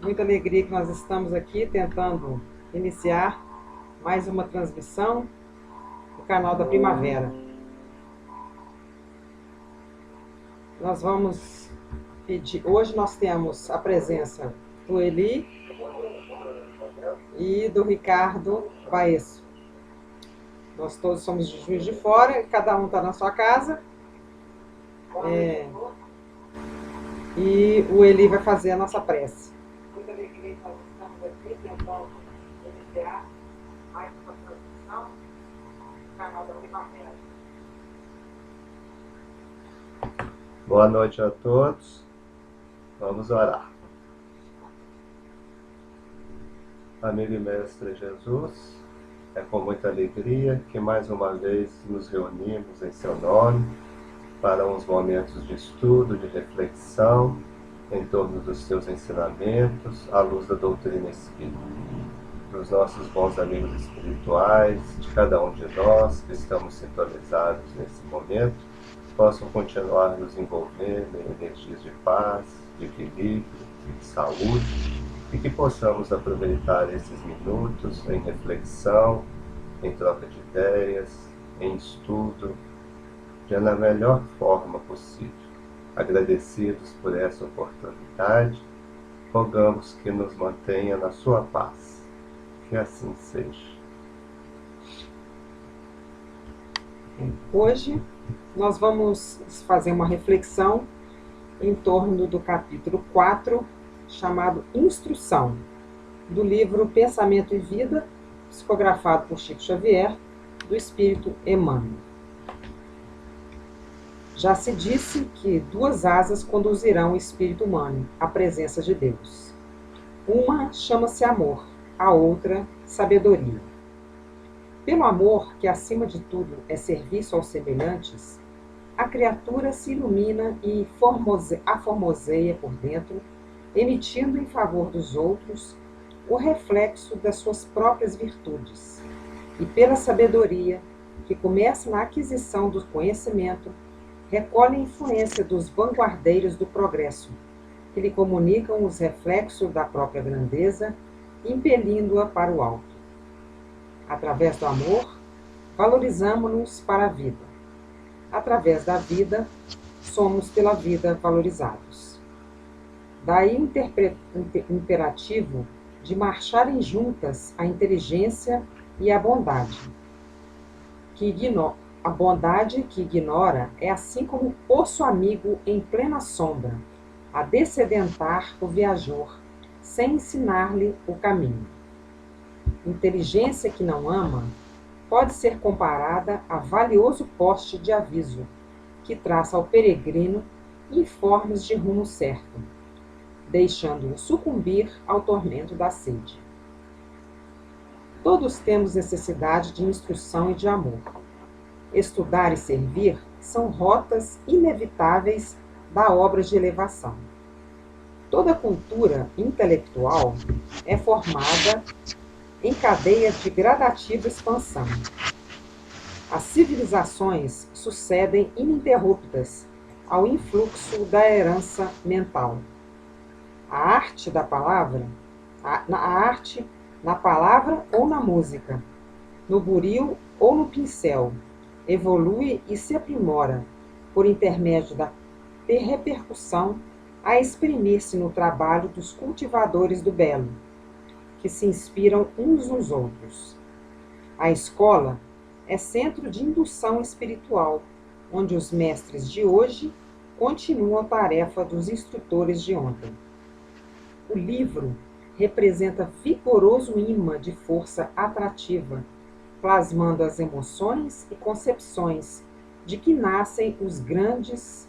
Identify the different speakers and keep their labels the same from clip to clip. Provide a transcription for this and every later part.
Speaker 1: muita alegria que nós estamos aqui tentando iniciar mais uma transmissão do canal da Primavera. Nós vamos pedir, hoje nós temos a presença do Eli e do Ricardo Baesso. Nós todos somos de Juiz de Fora, cada um está na sua casa. E o Eli vai fazer a nossa prece. Muita alegria que nós estamos aqui tentando iniciar mais uma transmissão do canal da Primavera.
Speaker 2: Boa noite a todos. Vamos orar. Amigo e mestre Jesus, é com muita alegria que mais uma vez nos reunimos em seu nome para uns momentos de estudo, de reflexão em torno dos seus ensinamentos à luz da doutrina espírita. Dos nossos bons amigos espirituais, de cada um de nós que estamos sintonizados nesse momento, possam continuar nos envolvendo em energias de paz, de equilíbrio, de saúde, e que possamos aproveitar esses minutos em reflexão, em troca de ideias, em estudo, da melhor forma possível. Agradecidos por essa oportunidade, rogamos que nos mantenha na sua paz. Que assim seja.
Speaker 1: Hoje nós vamos fazer uma reflexão em torno do capítulo 4, chamado Instrução, do livro Pensamento e Vida, psicografado por Chico Xavier, do Espírito Emmanuel. Já se disse que 2 asas conduzirão o espírito humano à presença de Deus. Uma chama-se amor, a outra sabedoria. Pelo amor, que acima de tudo é serviço aos semelhantes, a criatura se ilumina e aformoseia por dentro, emitindo em favor dos outros o reflexo das suas próprias virtudes. E pela sabedoria, que começa na aquisição do conhecimento, recolhe a influência dos vanguardeiros do progresso, que lhe comunicam os reflexos da própria grandeza, impelindo-a para o alto. Através do amor, valorizamo-nos para a vida. Através da vida, somos pela vida valorizados. Daí o imperativo de marcharem juntas a inteligência e a bondade, a bondade que ignora é assim como o poço amigo em plena sombra, a dessedentar o viajor, sem ensinar-lhe o caminho. Inteligência que não ama pode ser comparada a valioso poste de aviso, que traça ao peregrino informes de rumo certo, deixando-o sucumbir ao tormento da sede. Todos temos necessidade de instrução e de amor. Estudar e servir são rotas inevitáveis da obra de elevação. Toda cultura intelectual é formada em cadeia de gradativa expansão. As civilizações sucedem ininterruptas ao influxo da herança mental. A arte da palavra, a arte na palavra ou na música, no buril ou no pincel, evolui e se aprimora por intermédio da repercussão a exprimir-se no trabalho dos cultivadores do belo, que se inspiram uns nos outros. A escola é centro de indução espiritual, onde os mestres de hoje continuam a tarefa dos instrutores de ontem. O livro representa vigoroso imã de força atrativa, plasmando as emoções e concepções de que nascem os grandes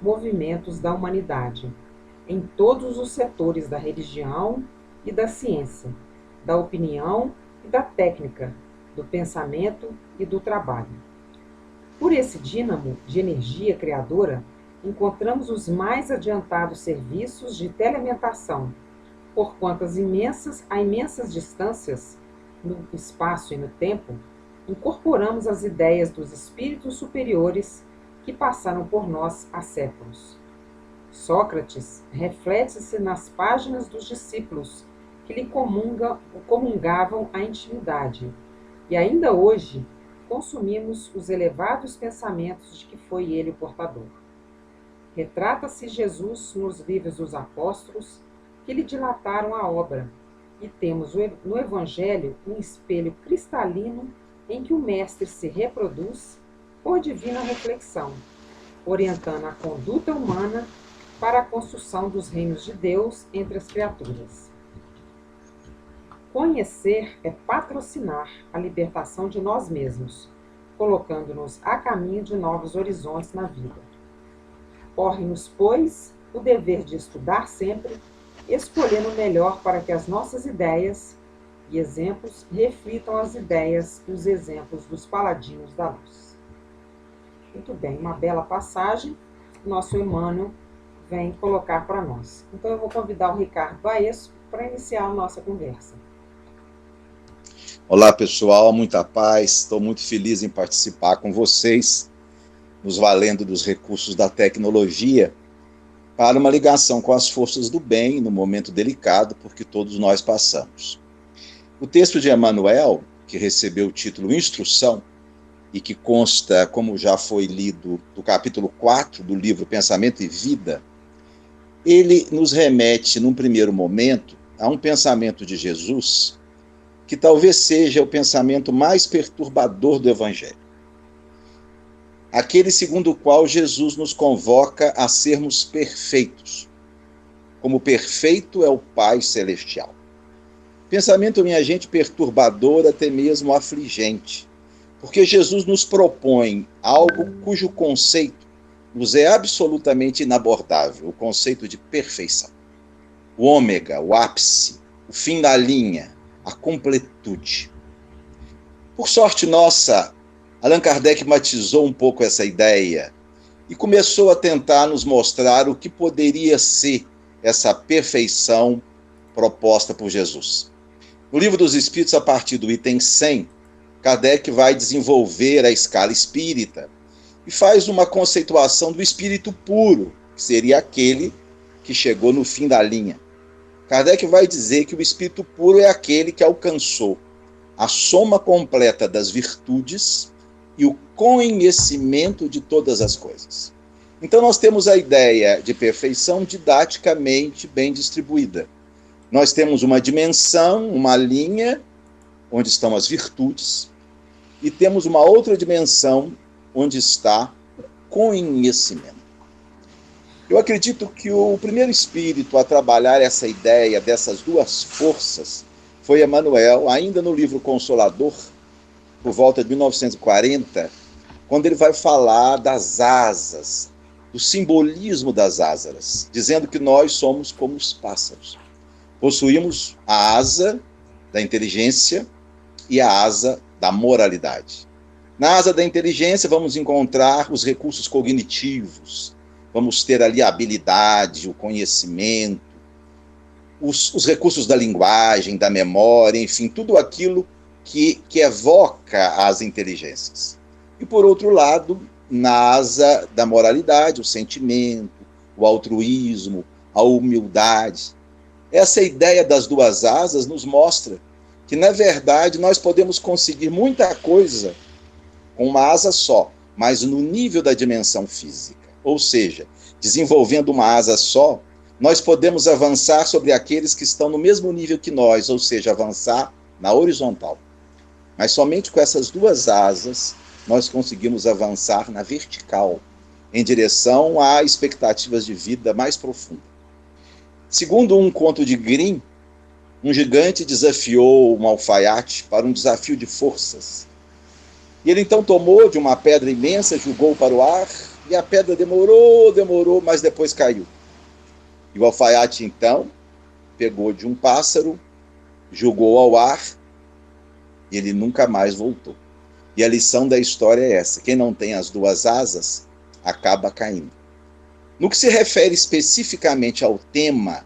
Speaker 1: movimentos da humanidade, em todos os setores da religião e da ciência, da opinião e da técnica, do pensamento e do trabalho. Por esse dínamo de energia criadora, encontramos os mais adiantados serviços de telementação, porquanto a imensas distâncias, no espaço e no tempo, incorporamos as ideias dos espíritos superiores que passaram por nós há séculos. Sócrates reflete-se nas páginas dos discípulos que lhe comungavam a intimidade, e ainda hoje consumimos os elevados pensamentos de que foi ele o portador. Retrata-se Jesus nos livros dos apóstolos que lhe dilataram a obra, e temos no Evangelho um espelho cristalino em que o Mestre se reproduz por divina reflexão, orientando a conduta humana para a construção dos reinos de Deus entre as criaturas. Conhecer é patrocinar a libertação de nós mesmos, colocando-nos a caminho de novos horizontes na vida. Corre-nos, pois, o dever de estudar sempre, escolhendo o melhor para que as nossas ideias e exemplos reflitam as ideias e os exemplos dos paladinos da luz. Muito bem, uma bela passagem, nosso Emmanuel vem colocar para nós. Então eu vou convidar o Ricardo Baesso para iniciar a nossa conversa.
Speaker 3: Olá pessoal, muita paz, estou muito feliz em participar com vocês, nos valendo dos recursos da tecnologia, para uma ligação com as forças do bem no momento delicado por que todos nós passamos. O texto de Emmanuel, que recebeu o título Instrução, e que consta, como já foi lido, do capítulo 4 do livro Pensamento e Vida, ele nos remete, num primeiro momento, a um pensamento de Jesus, que talvez seja o pensamento mais perturbador do Evangelho. Aquele segundo o qual Jesus nos convoca a sermos perfeitos, como perfeito é o Pai Celestial. Pensamento, minha gente, perturbador, até mesmo afligente, porque Jesus nos propõe algo cujo conceito nos é absolutamente inabordável, o conceito de perfeição. O ômega, o ápice, o fim da linha, a completude. Por sorte nossa, Allan Kardec matizou um pouco essa ideia e começou a tentar nos mostrar o que poderia ser essa perfeição proposta por Jesus. No Livro dos Espíritos, a partir do item 100, Kardec vai desenvolver a escala espírita e faz uma conceituação do espírito puro, que seria aquele que chegou no fim da linha. Kardec vai dizer que o espírito puro é aquele que alcançou a soma completa das virtudes e o conhecimento de todas as coisas. Então nós temos a ideia de perfeição didaticamente bem distribuída. Nós temos uma dimensão, uma linha, onde estão as virtudes, e temos uma outra dimensão, onde está o conhecimento. Eu acredito que o primeiro espírito a trabalhar essa ideia dessas duas forças foi Emmanuel, ainda no livro Consolador, por volta de 1940, quando ele vai falar das asas, do simbolismo das asas, dizendo que nós somos como os pássaros. Possuímos a asa da inteligência e a asa da moralidade. Na asa da inteligência vamos encontrar os recursos cognitivos, vamos ter ali a habilidade, o conhecimento, os recursos da linguagem, da memória, enfim, tudo aquilo que evoca as inteligências. E, por outro lado, na asa da moralidade, o sentimento, o altruísmo, a humildade. Essa ideia das duas asas nos mostra que, na verdade, nós podemos conseguir muita coisa com uma asa só, mas no nível da dimensão física. Ou seja, desenvolvendo uma asa só, nós podemos avançar sobre aqueles que estão no mesmo nível que nós, ou seja, avançar na horizontal. Mas somente com essas duas asas nós conseguimos avançar na vertical, em direção a expectativas de vida mais profundas. Segundo um conto de Grimm, um gigante desafiou um alfaiate para um desafio de forças. E ele então tomou de uma pedra imensa, jogou para o ar, e a pedra demorou, mas depois caiu. E o alfaiate então pegou de um pássaro, jogou ao ar, e ele nunca mais voltou. E a lição da história é essa: quem não tem as duas asas, acaba caindo. No que se refere especificamente ao tema,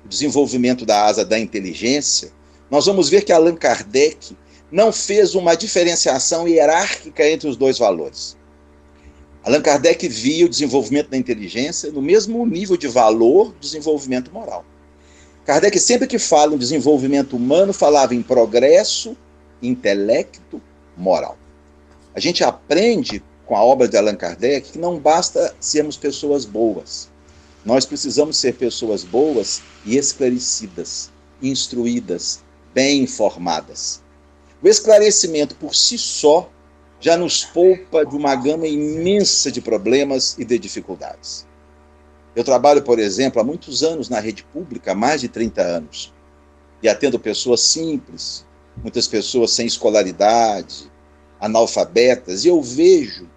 Speaker 3: o desenvolvimento da asa da inteligência, nós vamos ver que Allan Kardec não fez uma diferenciação hierárquica entre os dois valores. Allan Kardec via o desenvolvimento da inteligência no mesmo nível de valor do desenvolvimento moral. Kardec, sempre que fala em desenvolvimento humano, falava em progresso, intelecto, moral. A gente aprende com a obra de Allan Kardec que não basta sermos pessoas boas. Nós precisamos ser pessoas boas e esclarecidas, instruídas, bem informadas. O esclarecimento por si só já nos poupa de uma gama imensa de problemas e de dificuldades. Eu trabalho, por exemplo, há muitos anos na rede pública, há mais de 30 anos, e atendo pessoas simples, muitas pessoas sem escolaridade, analfabetas, e eu vejo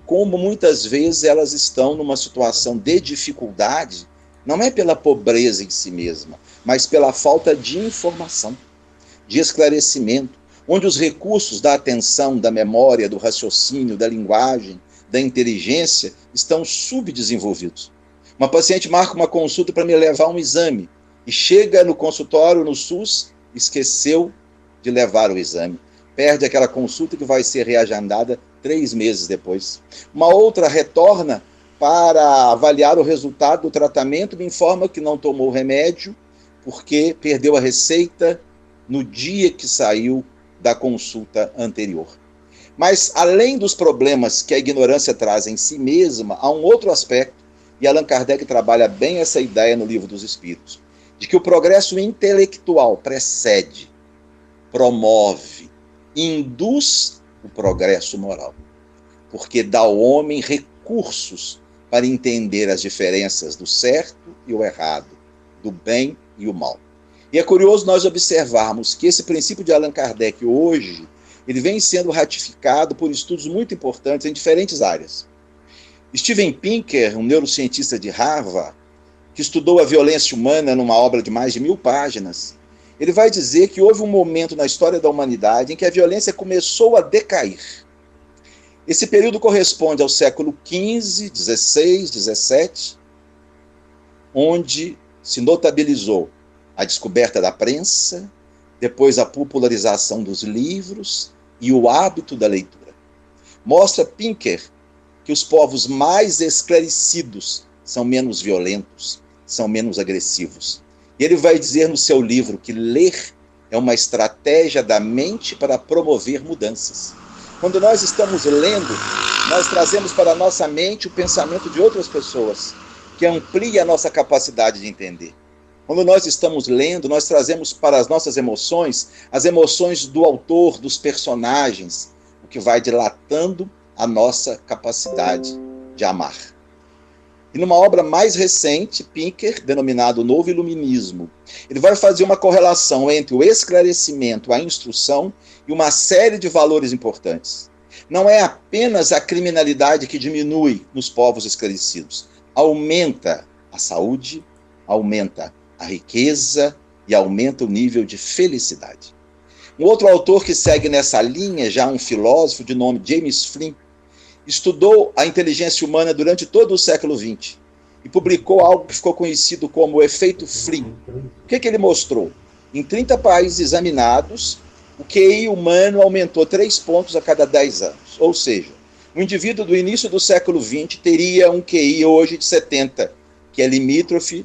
Speaker 3: como muitas vezes elas estão numa situação de dificuldade, não é pela pobreza em si mesma, mas pela falta de informação, de esclarecimento, onde os recursos da atenção, da memória, do raciocínio, da linguagem, da inteligência estão subdesenvolvidos. Uma paciente marca uma consulta para me levar um exame e chega no consultório, no SUS, esqueceu de levar o exame. Perde aquela consulta que vai ser reagendada 3 meses depois. Uma outra retorna para avaliar o resultado do tratamento, me informa que não tomou o remédio porque perdeu a receita no dia que saiu da consulta anterior. Mas, além dos problemas que a ignorância traz em si mesma, há um outro aspecto, e Allan Kardec trabalha bem essa ideia no Livro dos Espíritos, de que o progresso intelectual precede, promove, induz o progresso moral, porque dá ao homem recursos para entender as diferenças do certo e o errado, do bem e o mal. E é curioso nós observarmos que esse princípio de Allan Kardec hoje, ele vem sendo ratificado por estudos muito importantes em diferentes áreas. Steven Pinker, um neurocientista de Harvard, que estudou a violência humana numa obra de mais de 1000 páginas, ele vai dizer que houve um momento na história da humanidade em que a violência começou a decair. Esse período corresponde ao século XV, XVI, XVII, onde se notabilizou a descoberta da prensa, depois a popularização dos livros e o hábito da leitura. Mostra Pinker que os povos mais esclarecidos são menos violentos, são menos agressivos. E ele vai dizer no seu livro que ler é uma estratégia da mente para promover mudanças. Quando nós estamos lendo, nós trazemos para a nossa mente o pensamento de outras pessoas, que amplia a nossa capacidade de entender. Quando nós estamos lendo, nós trazemos para as nossas emoções, as emoções do autor, dos personagens, o que vai dilatando a nossa capacidade de amar. E numa obra mais recente, Pinker, denominado Novo Iluminismo, ele vai fazer uma correlação entre o esclarecimento, a instrução e uma série de valores importantes. Não é apenas a criminalidade que diminui nos povos esclarecidos, aumenta a saúde, aumenta a riqueza e aumenta o nível de felicidade. Um outro autor que segue nessa linha, já um filósofo de nome James Flynn, estudou a inteligência humana durante todo o século XX e publicou algo que ficou conhecido como o efeito Flynn. O que ele mostrou? Em 30 países examinados, o QI humano aumentou 3 pontos a cada 10 anos. Ou seja, o indivíduo do início do século XX teria um QI hoje de 70, que é limítrofe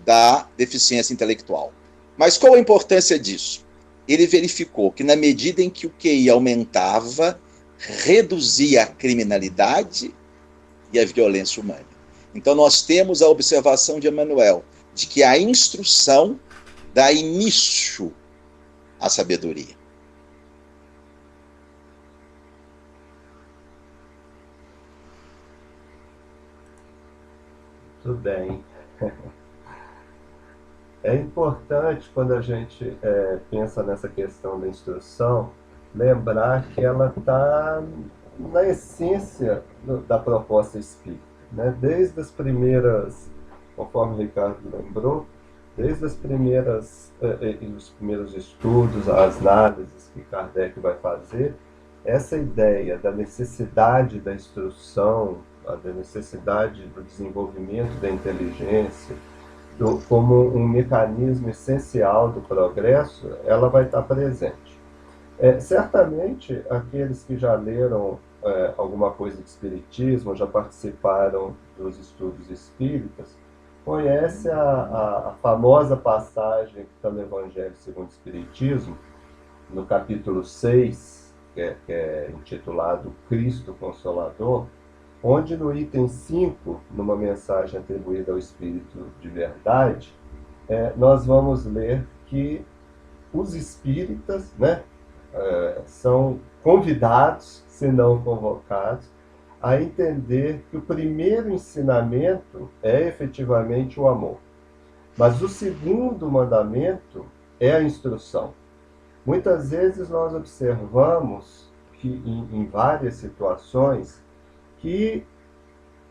Speaker 3: da deficiência intelectual. Mas qual a importância disso? Ele verificou que na medida em que o QI aumentava, reduzia a criminalidade e a violência humana. Então nós temos a observação de Emmanuel, de que a instrução dá início à sabedoria.
Speaker 2: Tudo bem. É importante, quando a gente pensa nessa questão da instrução, lembrar que ela está na essência da proposta espírita, né? Desde as primeiras, conforme o Ricardo lembrou, desde os primeiros estudos, as análises que Kardec vai fazer, essa ideia da necessidade da instrução, da necessidade do desenvolvimento da inteligência, como um mecanismo essencial do progresso, ela vai estar presente. Certamente, aqueles que já leram alguma coisa de espiritismo, já participaram dos estudos espíritas, conhece a famosa passagem que está no Evangelho segundo o Espiritismo, no capítulo 6, que é intitulado Cristo Consolador, onde no item 5, numa mensagem atribuída ao Espírito de Verdade, nós vamos ler que os espíritas, né, são convidados, se não convocados, a entender que o primeiro ensinamento é efetivamente o amor. Mas o segundo mandamento é a instrução. Muitas vezes nós observamos que em várias situações que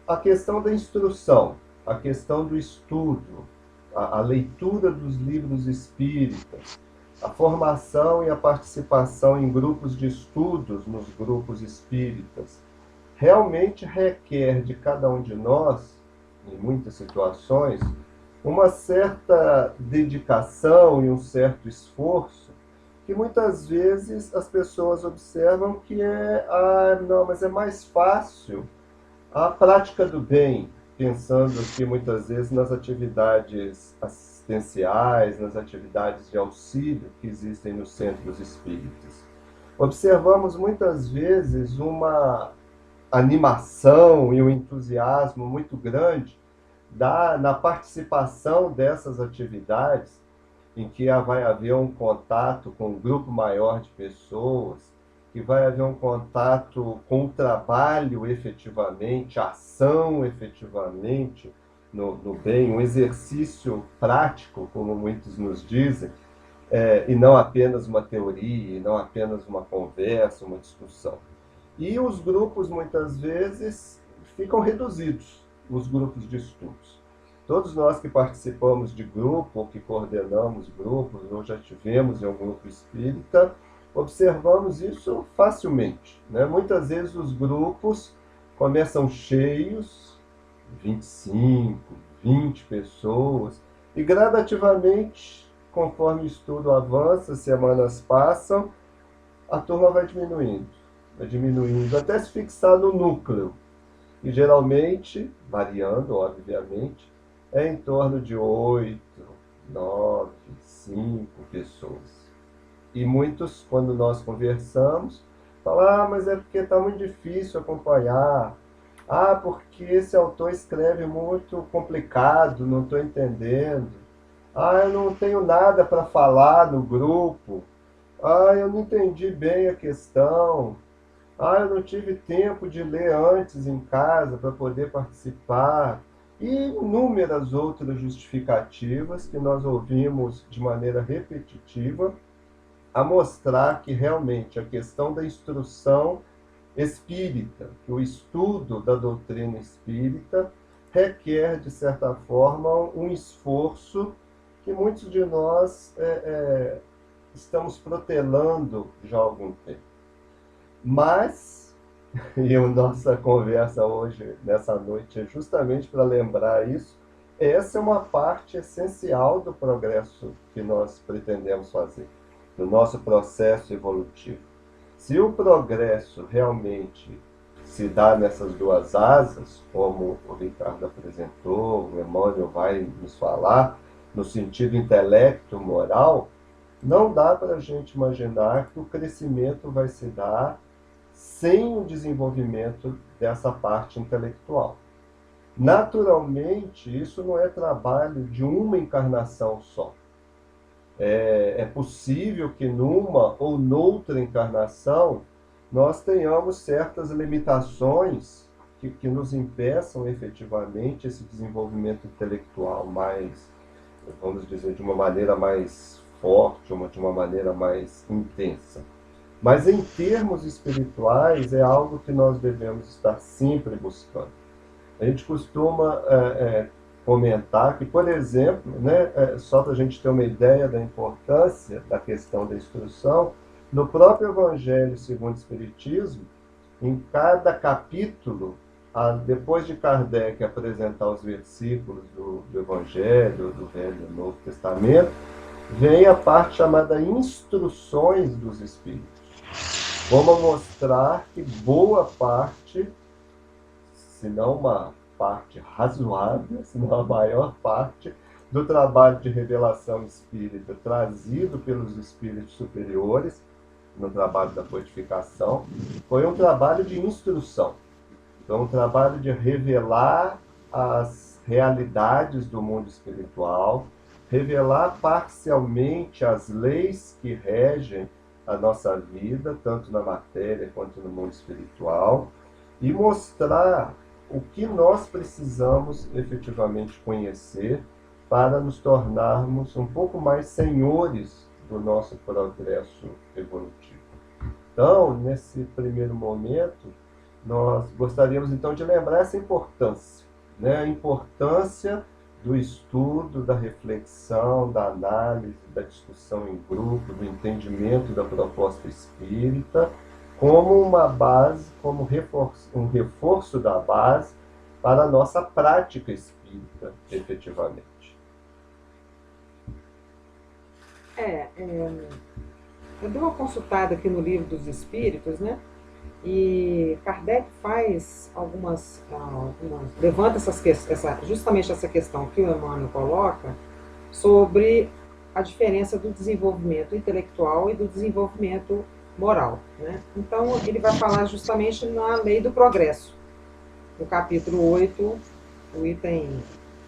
Speaker 2: a questão da instrução, a questão do estudo, a leitura dos livros espíritas, a formação e a participação em grupos de estudos nos grupos espíritas, realmente requer de cada um de nós, em muitas situações, uma certa dedicação e um certo esforço, que muitas vezes as pessoas observam que não, mas é mais fácil a prática do bem, pensando aqui muitas vezes nas atividades assistenciais, nas atividades de auxílio que existem nos centros espíritas. Observamos muitas vezes uma animação e um entusiasmo muito grande na participação dessas atividades, em que vai haver um contato com um grupo maior de pessoas, que vai haver um contato com o trabalho efetivamente, a ação efetivamente no bem, um exercício prático, como muitos nos dizem, e não apenas uma teoria, e não apenas uma conversa, uma discussão. E os grupos, muitas vezes, ficam reduzidos, os grupos de estudos. Todos nós que participamos de grupo, ou que coordenamos grupos, ou já tivemos em um grupo espírita, observamos isso facilmente, né? Muitas vezes os grupos começam cheios, 25, 20 pessoas, e gradativamente, conforme o estudo avança, semanas passam, a turma vai diminuindo, até se fixar no núcleo. E geralmente, variando, obviamente, é em torno de 8, 9, 5 pessoas. E muitos, quando nós conversamos, falam, mas é porque está muito difícil acompanhar. Porque esse autor escreve muito complicado, não estou entendendo. Eu não tenho nada para falar no grupo. Eu não entendi bem a questão. Eu não tive tempo de ler antes em casa para poder participar. E inúmeras outras justificativas que nós ouvimos de maneira repetitiva a mostrar que realmente a questão da instrução espírita, que o estudo da doutrina espírita requer, de certa forma, um esforço que muitos de nós estamos protelando já há algum tempo. Mas, e a nossa conversa hoje, nessa noite, é justamente para lembrar isso, essa é uma parte essencial do progresso que nós pretendemos fazer, do nosso processo evolutivo. Se o progresso realmente se dá nessas duas asas, como o Ricardo apresentou, o Emmanuel vai nos falar, no sentido intelecto-moral, não dá para a gente imaginar que o crescimento vai se dar sem o desenvolvimento dessa parte intelectual. Naturalmente, isso não é trabalho de uma encarnação só. É possível que numa ou noutra encarnação nós tenhamos certas limitações que nos impeçam efetivamente esse desenvolvimento intelectual mais, vamos dizer, de uma maneira mais forte, de uma maneira mais intensa. Mas em termos espirituais é algo que nós devemos estar sempre buscando. A gente costuma comentar que, por exemplo, só para a gente ter uma ideia da importância da questão da instrução, no próprio Evangelho segundo o Espiritismo, em cada capítulo, depois de Kardec apresentar os versículos do Evangelho, do Velho e do Novo Testamento, vem a parte chamada Instruções dos Espíritos. Vamos mostrar que boa parte, se não uma parte razoável, se não a maior parte, do trabalho de revelação espírita trazido pelos espíritos superiores, no trabalho da codificação, foi um trabalho de instrução. Então, um trabalho de revelar as realidades do mundo espiritual, revelar parcialmente as leis que regem a nossa vida, tanto na matéria quanto no mundo espiritual, e mostrar o que nós precisamos efetivamente conhecer para nos tornarmos um pouco mais senhores do nosso progresso evolutivo. Então, nesse primeiro momento, nós gostaríamos então de lembrar essa importância, né? A importância do estudo, da reflexão, da análise, da discussão em grupo, do entendimento da proposta espírita, como uma base, como um reforço da base para a nossa prática espírita, efetivamente.
Speaker 1: Eu dei uma consultada aqui no Livro dos Espíritos, né? E Kardec faz levanta justamente essa questão que o Emmanuel coloca sobre a diferença do desenvolvimento intelectual e do desenvolvimento moral, né? Então, ele vai falar justamente na lei do progresso, no capítulo 8,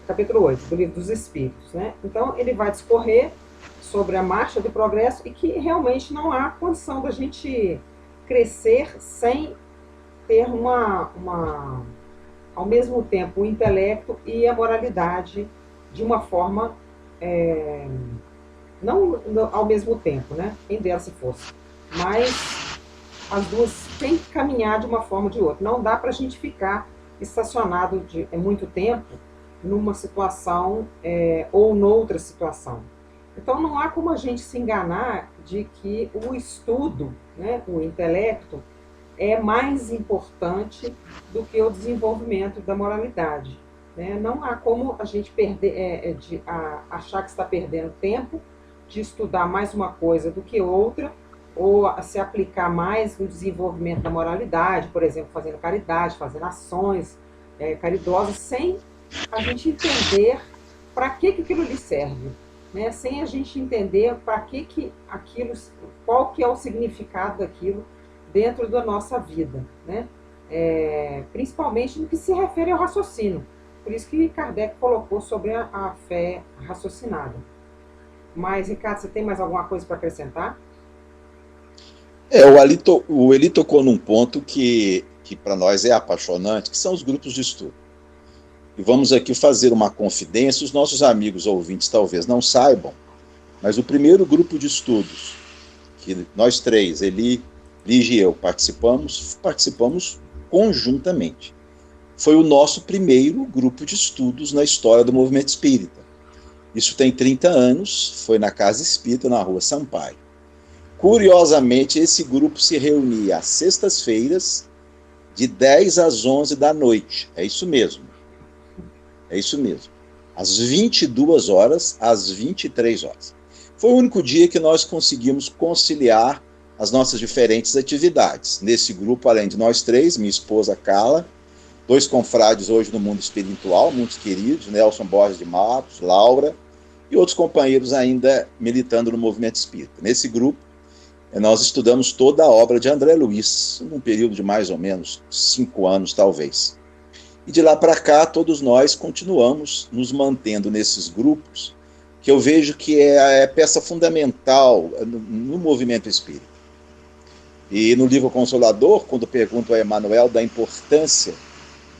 Speaker 1: capítulo 8 do Livro dos Espíritos, né? Então, ele vai discorrer sobre a marcha do progresso e que realmente não há condição da gente crescer sem ter ao mesmo tempo o intelecto e a moralidade de uma forma, não ao mesmo tempo, né? Quem dera se fosse, mas as duas têm que caminhar de uma forma ou de outra. Não dá para a gente ficar estacionado muito tempo numa situação ou noutra situação. Então, não há como a gente se enganar de que o estudo, né, o intelecto, é mais importante do que o desenvolvimento da moralidade, né? Não há como a gente achar que está perdendo tempo de estudar mais uma coisa do que outra, ou se aplicar mais no desenvolvimento da moralidade, por exemplo, fazendo caridade, fazendo ações caridosas, sem a gente entender para que aquilo lhe serve. Né, sem a gente entender para que aquilo, qual que é o significado daquilo dentro da nossa vida, né? Principalmente no que se refere ao raciocínio. Por isso que Kardec colocou sobre a fé raciocinada. Mas, Ricardo, você tem mais alguma coisa para acrescentar?
Speaker 3: O Eli tocou num ponto que para nós é apaixonante, que são os grupos de estudo. E vamos aqui fazer uma confidência, os nossos amigos ouvintes talvez não saibam, mas o primeiro grupo de estudos que nós três, Eli, Lígia e eu, participamos conjuntamente. Foi o nosso primeiro grupo de estudos na história do movimento espírita. Isso tem 30 anos, foi na Casa Espírita, na Rua Sampaio. Curiosamente, esse grupo se reunia às sextas-feiras, de 10 às 11 da noite. É isso mesmo. Às 22 horas, às 23 horas. Foi o único dia que nós conseguimos conciliar as nossas diferentes atividades. Nesse grupo, além de nós três, minha esposa Carla, 2 confrades hoje no mundo espiritual, muitos queridos, Nelson Borges de Matos, Laura, e outros companheiros ainda militando no movimento espírita. Nesse grupo, nós estudamos toda a obra de André Luiz, num período de mais ou menos 5 anos, talvez. E de lá para cá, todos nós continuamos nos mantendo nesses grupos, que eu vejo que é a peça fundamental no movimento espírita. E no livro Consolador, quando pergunto a Emmanuel da importância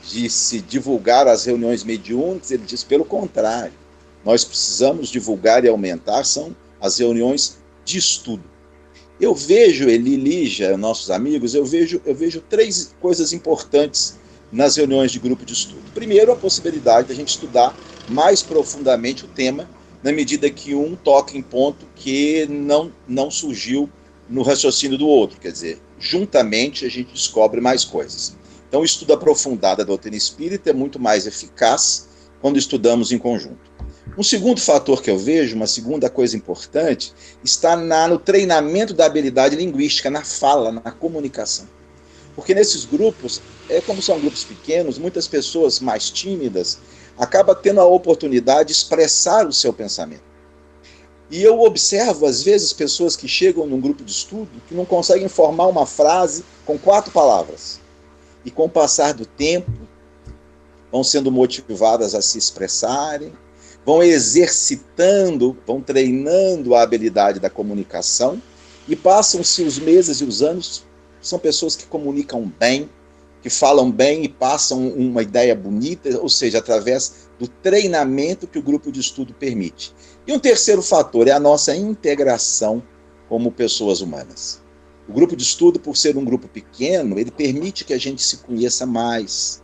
Speaker 3: de se divulgar as reuniões mediúnicas, ele diz, pelo contrário, nós precisamos divulgar e aumentar, são as reuniões de estudo. Eu vejo, Eli, Lígia, nossos amigos, eu vejo 3 coisas importantes nas reuniões de grupo de estudo. Primeiro, a possibilidade de a gente estudar mais profundamente o tema, na medida que um toca em ponto que não surgiu no raciocínio do outro, quer dizer, juntamente a gente descobre mais coisas. Então, o estudo aprofundado da doutrina espírita é muito mais eficaz quando estudamos em conjunto. Um segundo fator que eu vejo, uma segunda coisa importante, está no treinamento da habilidade linguística, na fala, na comunicação. Porque nesses grupos, como são grupos pequenos, muitas pessoas mais tímidas acabam tendo a oportunidade de expressar o seu pensamento. E eu observo, às vezes, pessoas que chegam num grupo de estudo que não conseguem formar uma frase com 4 palavras. E com o passar do tempo, vão sendo motivadas a se expressarem, vão exercitando, vão treinando a habilidade da comunicação, e passam-se os meses e os anos, são pessoas que comunicam bem, que falam bem e passam uma ideia bonita, ou seja, através do treinamento que o grupo de estudo permite. E um terceiro fator é a nossa integração como pessoas humanas. O grupo de estudo, por ser um grupo pequeno, ele permite que a gente se conheça mais,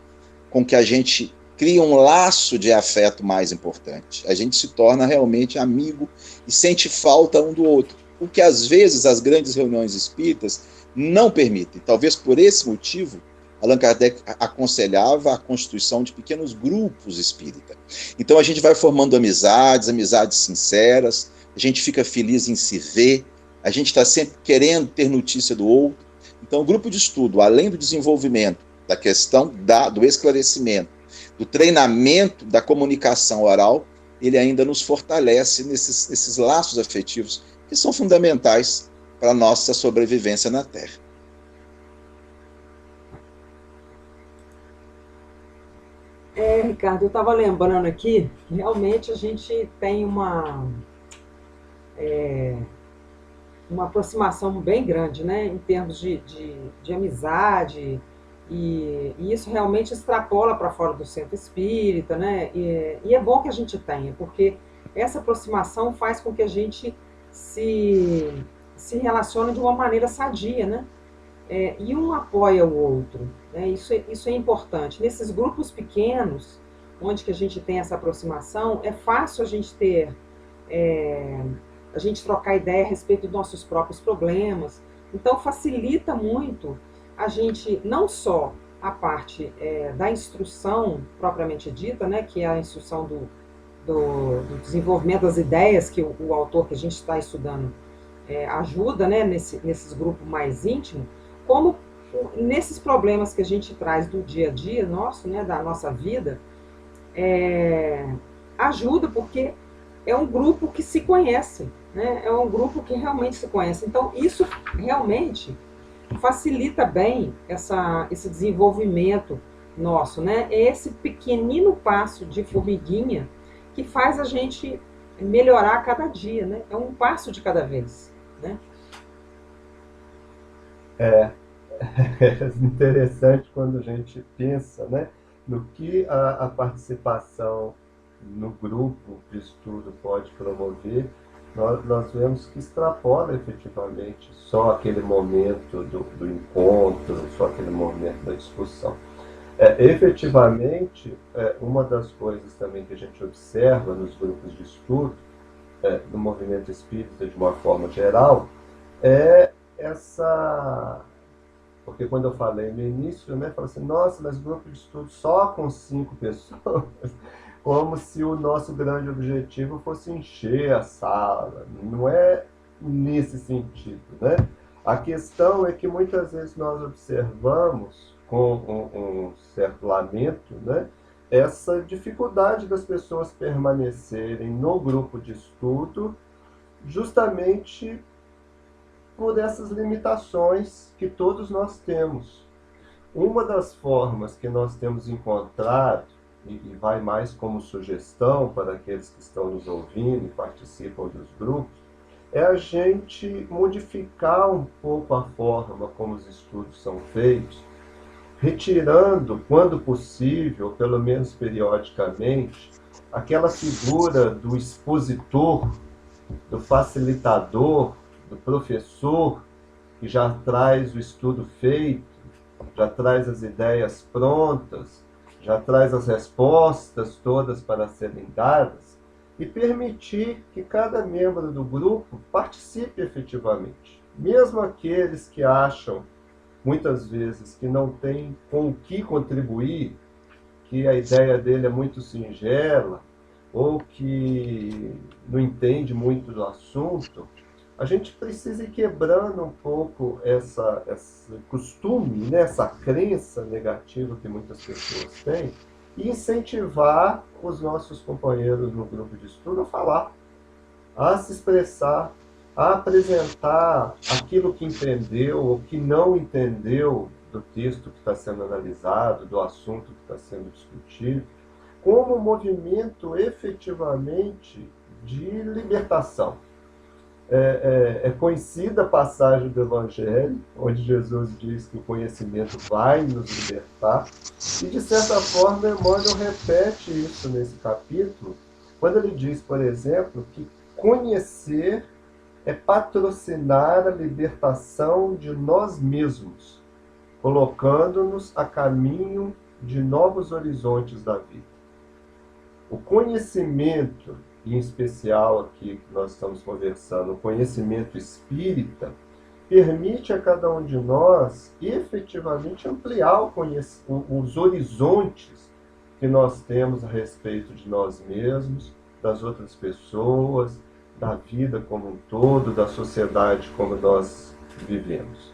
Speaker 3: com que a gente crie um laço de afeto mais importante. A gente se torna realmente amigo e sente falta um do outro, o que às vezes as grandes reuniões espíritas não permitem. Talvez por esse motivo, Allan Kardec aconselhava a constituição de pequenos grupos espíritas. Então a gente vai formando amizades sinceras, a gente fica feliz em se ver, a gente está sempre querendo ter notícia do outro. Então o grupo de estudo, além do desenvolvimento da questão do esclarecimento, do treinamento da comunicação oral, ele ainda nos fortalece nesses laços afetivos que são fundamentais para a nossa sobrevivência na Terra.
Speaker 1: Ricardo, eu estava lembrando aqui que realmente a gente tem uma aproximação bem grande, né, em termos de amizade, e isso realmente extrapola para fora do centro espírita, né, e é bom que a gente tenha, porque essa aproximação faz com que a gente se relacione de uma maneira sadia, né, e um apoia o outro, né, isso é importante. Nesses grupos pequenos, onde que a gente tem essa aproximação, é fácil a gente a gente trocar ideia a respeito dos nossos próprios problemas. Então, facilita muito a gente, não só a parte da instrução propriamente dita, né, que é a instrução do desenvolvimento das ideias que o autor que a gente está estudando ajuda, né, nesses grupos mais íntimos, como nesses problemas que a gente traz do dia a dia nosso, né, da nossa vida, ajuda, porque é um grupo que se conhece, né? É um grupo que realmente se conhece. Então, isso realmente facilita bem esse desenvolvimento nosso, né? É esse pequenino passo de formiguinha que faz a gente melhorar a cada dia, né? É um passo de cada vez, né?
Speaker 2: É interessante quando a gente pensa, né, no que a participação no grupo de estudo pode promover. Nós vemos que extrapola efetivamente só aquele momento do encontro, só aquele momento da discussão. Efetivamente, uma das coisas também que a gente observa nos grupos de estudo, no movimento espírita de uma forma geral, é essa... Porque quando eu falei no início, né, falei assim, nossa, mas grupo de estudo só com 5 pessoas, como se o nosso grande objetivo fosse encher a sala. Não é nesse sentido, né? A questão é que muitas vezes nós observamos, com um certo lamento, né, essa dificuldade das pessoas permanecerem no grupo de estudo, justamente por essas limitações que todos nós temos. Uma das formas que nós temos encontrado, e vai mais como sugestão para aqueles que estão nos ouvindo e participam dos grupos, é a gente modificar um pouco a forma como os estudos são feitos, retirando, quando possível, pelo menos periodicamente, aquela figura do expositor, do facilitador, do professor, que já traz o estudo feito, já traz as ideias prontas, já traz as respostas todas para serem dadas, e permitir que cada membro do grupo participe efetivamente. Mesmo aqueles que acham, muitas vezes, que não tem com o que contribuir, que a ideia dele é muito singela, ou que não entende muito do assunto, a gente precisa ir quebrando um pouco esse costume, né, essa crença negativa que muitas pessoas têm, e incentivar os nossos companheiros no grupo de estudo a falar, a se expressar, a apresentar aquilo que entendeu ou que não entendeu do texto que está sendo analisado, do assunto que está sendo discutido, como um movimento efetivamente de libertação. É conhecida a passagem do Evangelho, onde Jesus diz que o conhecimento vai nos libertar, e de certa forma Emmanuel repete isso nesse capítulo, quando ele diz, por exemplo, que conhecer é patrocinar a libertação de nós mesmos, colocando-nos a caminho de novos horizontes da vida. O conhecimento, em especial aqui que nós estamos conversando, o conhecimento espírita, permite a cada um de nós efetivamente ampliar os horizontes que nós temos a respeito de nós mesmos, das outras pessoas, da vida como um todo, da sociedade como nós vivemos.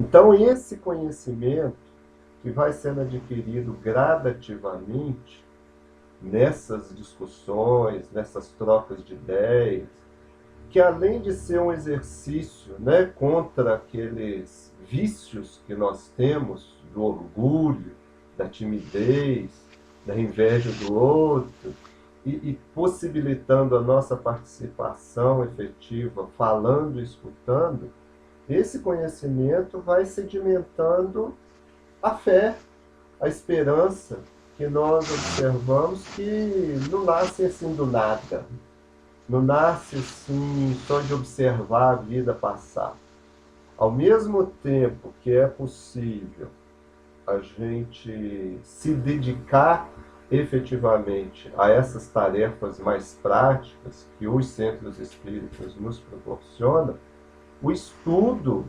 Speaker 2: Então, esse conhecimento que vai sendo adquirido gradativamente nessas discussões, nessas trocas de ideias, que além de ser um exercício, né, contra aqueles vícios que nós temos, do orgulho, da timidez, da inveja do outro, e possibilitando a nossa participação efetiva, falando e escutando, esse conhecimento vai sedimentando a fé, a esperança, que nós observamos que não nasce assim do nada, não nasce assim só de observar a vida passar. Ao mesmo tempo que é possível a gente se dedicar efetivamente a essas tarefas mais práticas que os centros espíritas nos proporcionam, o estudo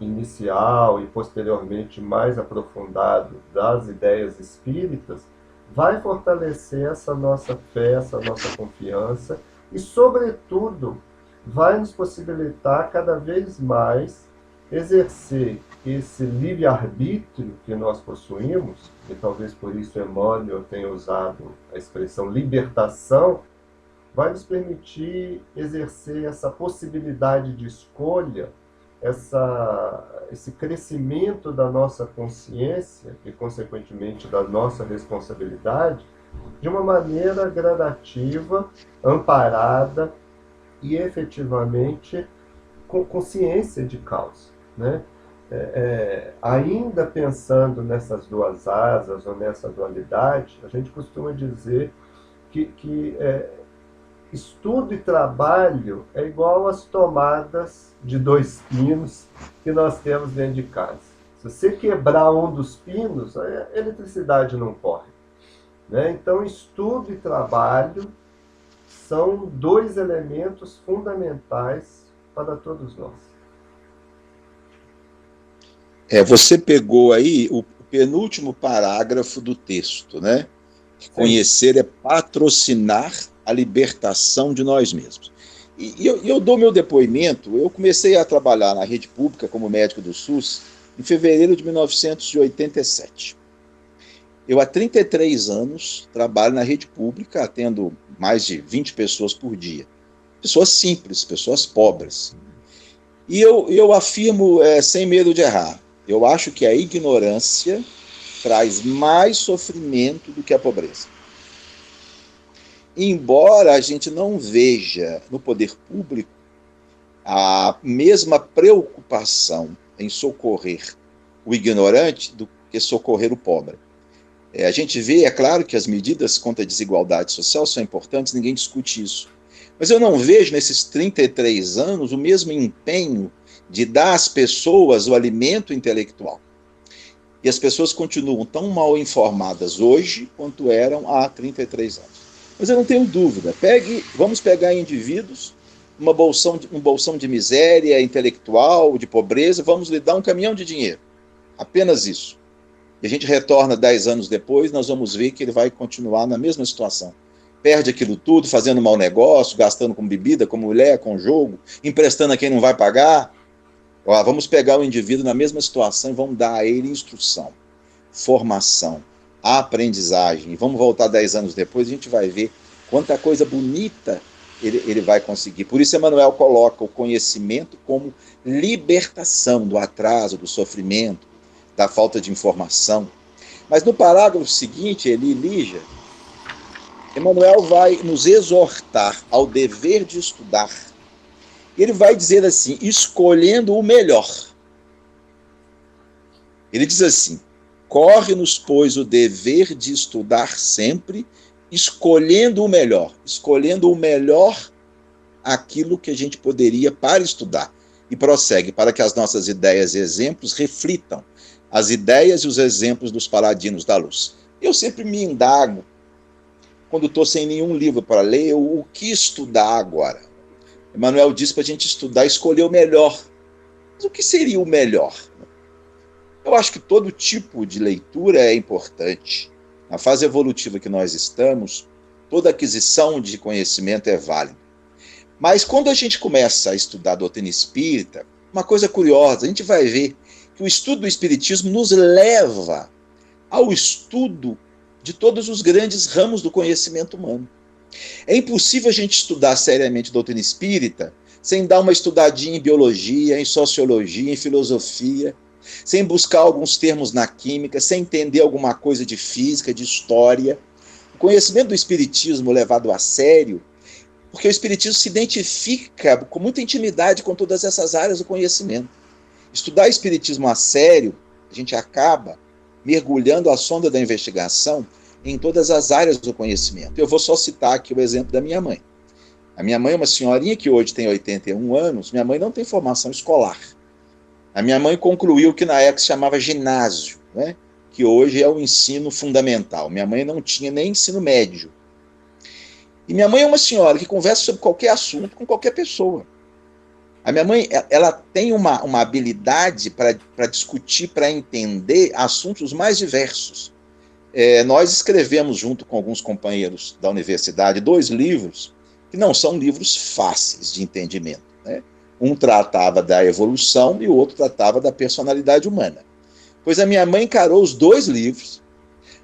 Speaker 2: inicial e posteriormente mais aprofundado das ideias espíritas vai fortalecer essa nossa fé, essa nossa confiança e, sobretudo, vai nos possibilitar cada vez mais exercer esse livre-arbítrio que nós possuímos, e talvez por isso Emmanuel tenha usado a expressão libertação, vai nos permitir exercer essa possibilidade de escolha, esse crescimento da nossa consciência e, consequentemente, da nossa responsabilidade, de uma maneira gradativa, amparada e efetivamente com consciência de causa, né? Ainda pensando nessas duas asas ou nessa dualidade, a gente costuma dizer que estudo e trabalho é igual às tomadas de 2 pinos que nós temos dentro de casa. Se você quebrar um dos pinos, a eletricidade não corre, né? Então, estudo e trabalho são 2 elementos fundamentais para todos nós.
Speaker 3: Você pegou aí o penúltimo parágrafo do texto, né? Conhecer é patrocinar a libertação de nós mesmos. E eu dou meu depoimento. Eu comecei a trabalhar na rede pública como médico do SUS em fevereiro de 1987. Eu, há 33 anos, trabalho na rede pública, atendo mais de 20 pessoas por dia. Pessoas simples, pessoas pobres. E eu afirmo, sem medo de errar, eu acho que a ignorância traz mais sofrimento do que a pobreza. Embora a gente não veja no poder público a mesma preocupação em socorrer o ignorante do que socorrer o pobre. A gente vê, é claro que as medidas contra a desigualdade social são importantes, ninguém discute isso. Mas eu não vejo nesses 33 anos o mesmo empenho de dar às pessoas o alimento intelectual. E as pessoas continuam tão mal informadas hoje quanto eram há 33 anos. Mas eu não tenho dúvida. Vamos pegar indivíduos, um bolsão de miséria intelectual, de pobreza, vamos lhe dar um caminhão de dinheiro. Apenas isso. E a gente retorna 10 anos depois, nós vamos ver que ele vai continuar na mesma situação. perde aquilo tudo, fazendo mau negócio, gastando com bebida, com mulher, com jogo, emprestando a quem não vai pagar. Ó, vamos pegar o indivíduo na mesma situação e vamos dar a ele instrução, formação, aprendizagem. E vamos voltar 10 anos depois, a gente vai ver quanta coisa bonita ele vai conseguir. Por isso Emmanuel coloca o conhecimento como libertação do atraso, do sofrimento, da falta de informação. Mas no parágrafo seguinte, Eli Lígia, Emmanuel vai nos exortar ao dever de estudar. Ele vai dizer assim, escolhendo o melhor. Ele diz assim, corre-nos, pois, o dever de estudar sempre, escolhendo o melhor aquilo que a gente poderia para estudar. E prossegue, para que as nossas ideias e exemplos reflitam as ideias e os exemplos dos paladinos da luz. Eu sempre me indago, quando estou sem nenhum livro para ler, o que estudar agora? Emmanuel diz para a gente estudar, escolher o melhor. Mas o que seria o melhor? Eu acho que todo tipo de leitura é importante. Na fase evolutiva que nós estamos, toda aquisição de conhecimento é válida. Mas quando a gente começa a estudar a doutrina espírita, uma coisa curiosa, a gente vai ver que o estudo do espiritismo nos leva ao estudo de todos os grandes ramos do conhecimento humano. É impossível a gente estudar seriamente a doutrina espírita sem dar uma estudadinha em biologia, em sociologia, em filosofia, sem buscar alguns termos na química, sem entender alguma coisa de física, de história. O conhecimento do espiritismo levado a sério, porque o espiritismo se identifica com muita intimidade com todas essas áreas do conhecimento. Estudar espiritismo a sério, a gente acaba mergulhando a sonda da investigação em todas as áreas do conhecimento. Eu vou só citar aqui o exemplo da minha mãe. A minha mãe é uma senhorinha que hoje tem 81 anos, minha mãe não tem formação escolar. A minha mãe concluiu o que na época se chamava ginásio, né? Que hoje é o ensino fundamental. Minha mãe não tinha nem ensino médio. E minha mãe é uma senhora que conversa sobre qualquer assunto com qualquer pessoa. A minha mãe, ela tem uma habilidade para discutir, para entender assuntos mais diversos. Nós escrevemos, junto com alguns companheiros da universidade, 2 livros que não são livros fáceis de entendimento, né? Um tratava da evolução e o outro tratava da personalidade humana. Pois a minha mãe encarou os 2 livros,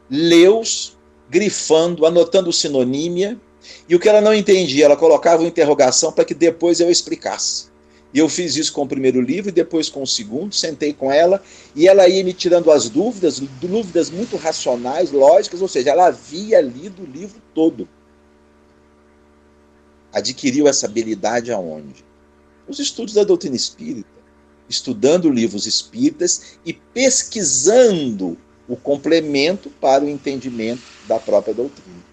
Speaker 3: leu-os, grifando, anotando sinonímia, e o que ela não entendia, ela colocava uma interrogação para que depois eu explicasse. E eu fiz isso com o primeiro livro e depois com o segundo, sentei com ela e ela ia me tirando as dúvidas muito racionais, lógicas, ou seja, ela havia lido o livro todo. Adquiriu essa habilidade aonde? Os estudos da doutrina espírita, estudando livros espíritas e pesquisando o complemento para o entendimento da própria doutrina.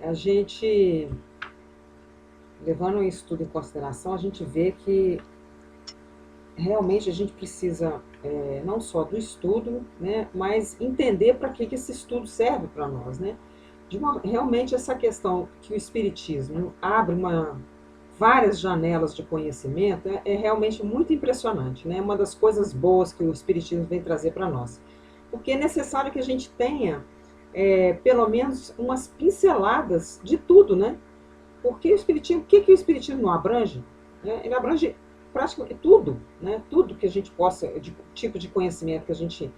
Speaker 1: A gente, levando isso tudo em consideração, a gente vê que realmente a gente precisa não só do estudo, né, mas entender para que esse estudo serve para nós, né? Realmente essa questão que o Espiritismo abre várias janelas de conhecimento é realmente muito impressionante, né? Uma das coisas boas que o Espiritismo vem trazer para nós. Porque é necessário que a gente tenha pelo menos umas pinceladas de tudo, né? Porque o Espiritismo, o que o Espiritismo não abrange? Ele abrange praticamente tudo, né? Tudo que a gente possa, tipo de conhecimento que a gente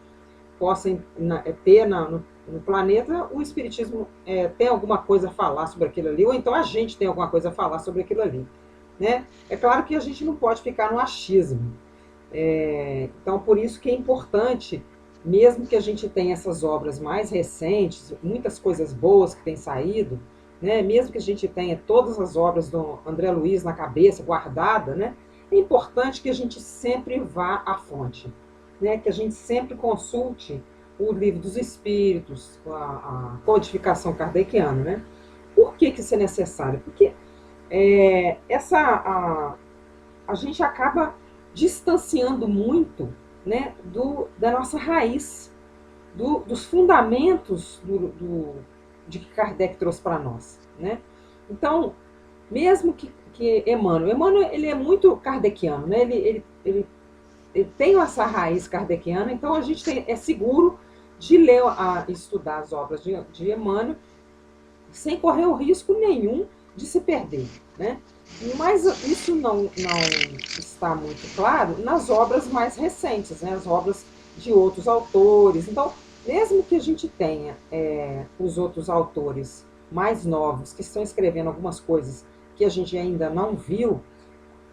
Speaker 1: possa ter no planeta, o Espiritismo tem alguma coisa a falar sobre aquilo ali, ou então a gente tem alguma coisa a falar sobre aquilo ali, né? É claro que a gente não pode ficar no achismo. Então, por isso que é importante, mesmo que a gente tenha essas obras mais recentes, muitas coisas boas que têm saído, né? Mesmo que a gente tenha todas as obras do André Luiz na cabeça, guardada, né? É importante que a gente sempre vá à fonte, né? Que a gente sempre consulte o Livro dos Espíritos, a codificação kardeciana, né? Por que isso é necessário? Porque a gente acaba distanciando muito, né, da nossa raiz, dos fundamentos de que Kardec trouxe para nós, né? Então, mesmo que Emmanuel ele é muito kardeciano, né? Ele tem essa raiz kardeciana, então a gente é seguro de ler, estudar as obras de Emmanuel sem correr o risco nenhum de se perder, né? Mas isso não está muito claro nas obras mais recentes, né? As obras de outros autores. Então, mesmo que a gente tenha os outros autores mais novos que estão escrevendo algumas coisas que a gente ainda não viu,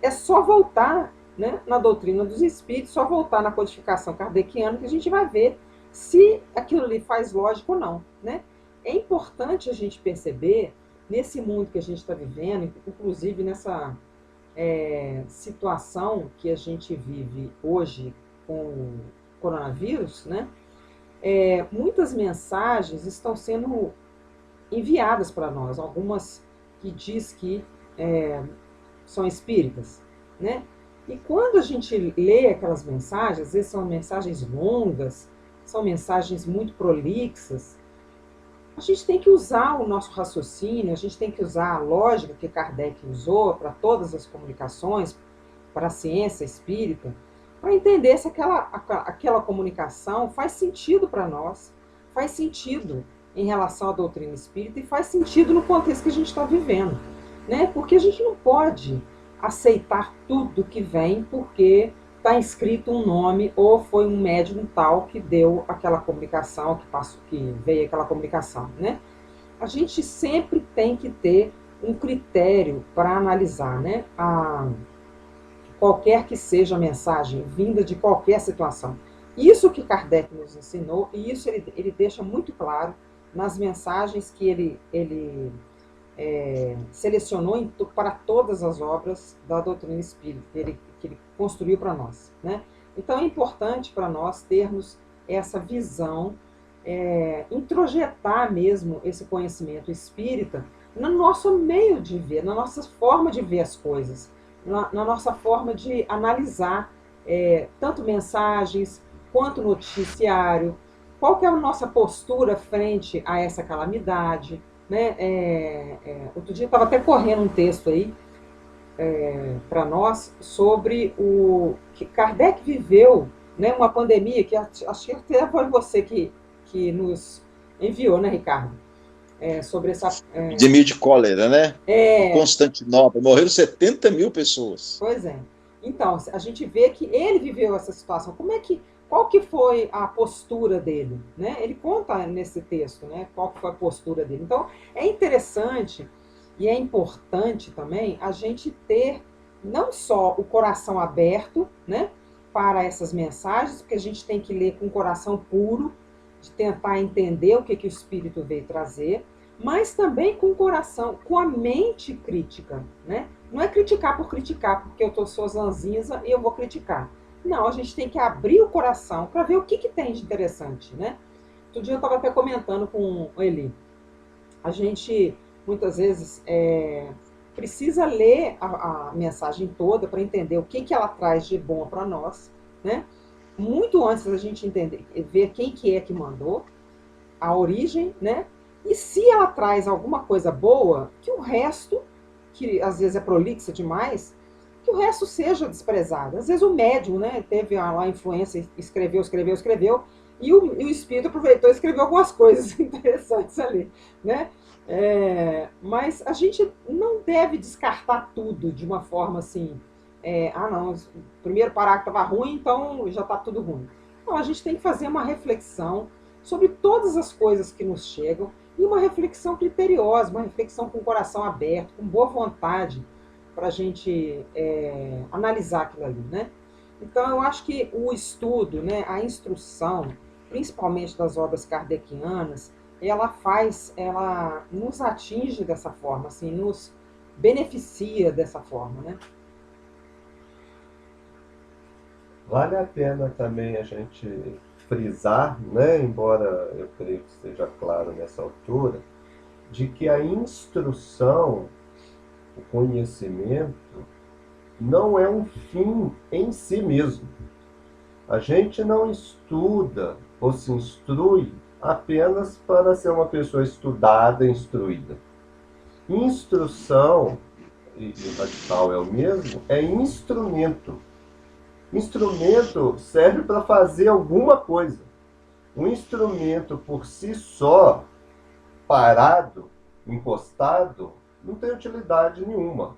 Speaker 1: é só voltar, né, na doutrina dos espíritos, só voltar na codificação kardeciana que a gente vai ver se aquilo ali faz lógica ou não, né? É importante a gente perceber, nesse mundo que a gente está vivendo, inclusive nessa situação que a gente vive hoje com o coronavírus, né? Muitas mensagens estão sendo enviadas para nós, algumas que diz que são espíritas, né? E quando a gente lê aquelas mensagens, às vezes são mensagens longas, são mensagens muito prolixas, a gente tem que usar o nosso raciocínio, a gente tem que usar a lógica que Kardec usou para todas as comunicações, para a ciência espírita, para entender se aquela comunicação faz sentido para nós, faz sentido em relação à doutrina espírita e faz sentido no contexto que a gente está vivendo, né? Porque a gente não pode aceitar tudo que vem porque está escrito um nome ou foi um médium tal que deu aquela comunicação, que veio aquela comunicação, né? A gente sempre tem que ter um critério para analisar, né? Qualquer que seja a mensagem vinda de qualquer situação. Isso que Kardec nos ensinou, e isso ele deixa muito claro nas mensagens que ele selecionou para todas as obras da doutrina espírita, que ele construiu para nós, né? Então é importante para nós termos essa visão, introjetar mesmo esse conhecimento espírita no nosso meio de ver, na nossa forma de ver as coisas, na nossa forma de analisar tanto mensagens quanto noticiário, qual que é a nossa postura frente a essa calamidade, né? Outro dia eu estava até correndo um texto aí para nós sobre o que Kardec viveu, né? Uma pandemia que acho que até foi você que nos enviou, né, Ricardo? Sobre essa
Speaker 3: epidemia de cólera, né? Em Constantinopla, morreram 70 mil pessoas.
Speaker 1: Pois é. Então, a gente vê que ele viveu essa situação. Qual que foi a postura dele, né? Ele conta nesse texto, né? Qual que foi a postura dele. Então, é interessante e é importante também a gente ter não só o coração aberto, né, para essas mensagens, porque a gente tem que ler com o coração puro, de tentar entender o que o Espírito veio trazer, mas também com o coração, com a mente crítica, né? Não é criticar por criticar, porque eu sou zanzinza e eu vou criticar. Não, a gente tem que abrir o coração para ver o que tem de interessante, né? Outro dia eu estava até comentando com o Eli. A gente, muitas vezes, precisa ler a mensagem toda para entender o que ela traz de bom para nós, né? Muito antes da gente entender, ver quem que é que mandou, a origem, né? E se ela traz alguma coisa boa, que o resto, que às vezes é prolixa demais, que o resto seja desprezado. Às vezes o médium, né, teve lá a influência, escreveu, e o espírito aproveitou e escreveu algumas coisas interessantes ali, né? Mas a gente não deve descartar tudo de uma forma assim, não, o primeiro parágrafo estava ruim, então já está tudo ruim. Não, a gente tem que fazer uma reflexão sobre todas as coisas que nos chegam, e uma reflexão criteriosa, uma reflexão com o coração aberto, com boa vontade, para a gente analisar aquilo ali, né? Então, eu acho que o estudo, né, a instrução, principalmente das obras kardecianas, ela nos atinge dessa forma, assim, nos beneficia dessa forma, né?
Speaker 2: Vale a pena também a gente frisar, né, embora eu creio que esteja claro nessa altura, de que a instrução, o conhecimento, não é um fim em si mesmo. A gente não estuda ou se instrui apenas para ser uma pessoa estudada, instruída. Instrução, e o radical é o mesmo, é instrumento. Instrumento serve para fazer alguma coisa. Um instrumento por si só, parado, encostado, não tem utilidade nenhuma.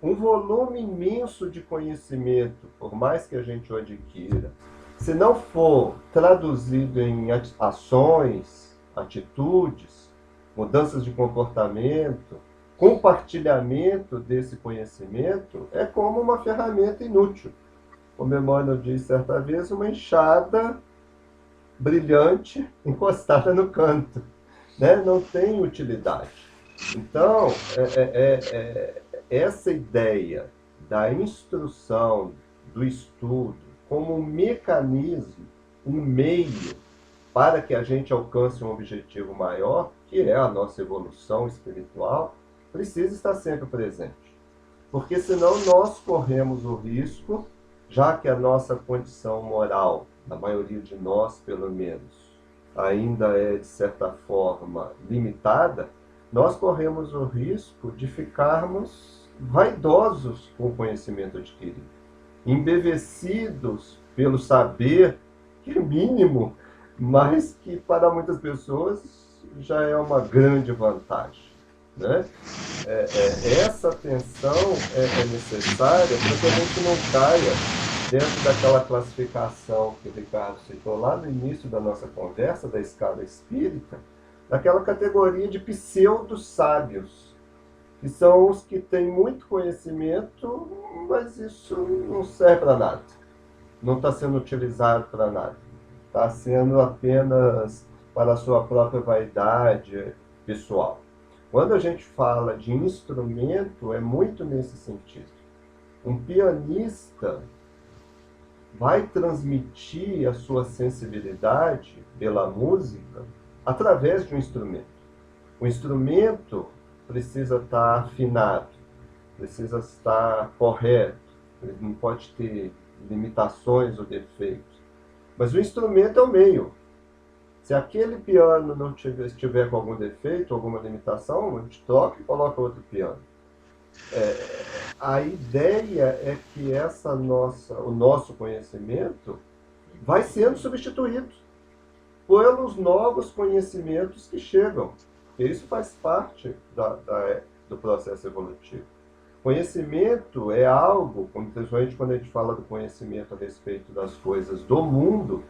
Speaker 2: Um volume imenso de conhecimento, por mais que a gente o adquira, se não for traduzido em ações, atitudes, mudanças de comportamento, compartilhamento desse conhecimento, é como uma ferramenta inútil. Como Emmanuel disse certa vez, uma enxada brilhante encostada no canto, né? Não tem utilidade. Então, essa ideia da instrução, do estudo, como um mecanismo, um meio para que a gente alcance um objetivo maior, que é a nossa evolução espiritual, precisa estar sempre presente. Porque senão nós corremos o risco, já que a nossa condição moral, a maioria de nós pelo menos, ainda é de certa forma limitada, nós corremos o risco de ficarmos vaidosos com o conhecimento adquirido, embevecidos pelo saber, que é mínimo, mas que para muitas pessoas já é uma grande vantagem, né? Essa atenção é necessária para que a gente não caia dentro daquela classificação que o Ricardo citou lá no início da nossa conversa, da escala espírita, daquela categoria de pseudo-sábios, que são os que têm muito conhecimento, mas isso não serve para nada. Não está sendo utilizado para nada. Está sendo apenas para a sua própria vaidade pessoal. Quando a gente fala de instrumento, é muito nesse sentido. Um pianista vai transmitir a sua sensibilidade pela música através de um instrumento. O instrumento precisa estar afinado, precisa estar correto, ele não pode ter limitações ou defeitos. Mas o instrumento é o meio. Se aquele piano não estiver com algum defeito, alguma limitação, a gente troca e coloca outro piano. A ideia é que o nosso conhecimento vai sendo substituído pelos novos conhecimentos que chegam. E isso faz parte do processo evolutivo. Conhecimento é algo, principalmente quando a gente fala do conhecimento a respeito das coisas do mundo,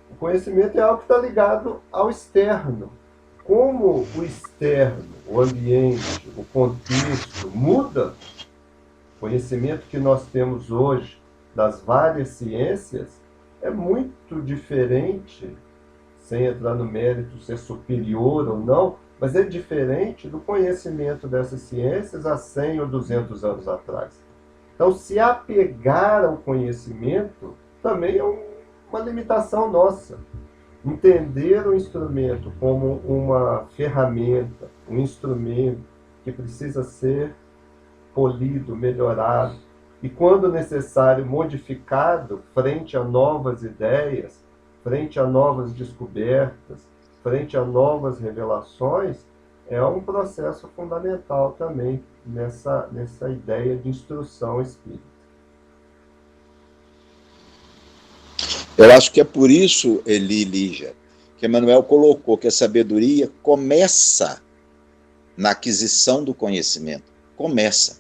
Speaker 2: o conhecimento é algo que está ligado ao externo. Como o externo, o ambiente, o contexto muda, o conhecimento que nós temos hoje das várias ciências é muito diferente, sem entrar no mérito se é superior ou não, mas é diferente do conhecimento dessas ciências há 100 ou 200 anos atrás. Então, se apegar ao conhecimento também é uma limitação nossa. Entender o instrumento como uma ferramenta, um instrumento que precisa ser polido, melhorado, e quando necessário, modificado frente a novas ideias, frente a novas descobertas, frente a novas revelações, é um processo fundamental também nessa ideia de instrução espírita.
Speaker 3: Eu acho que é por isso, Eli Lígia, que Emmanuel colocou que a sabedoria começa na aquisição do conhecimento. Começa.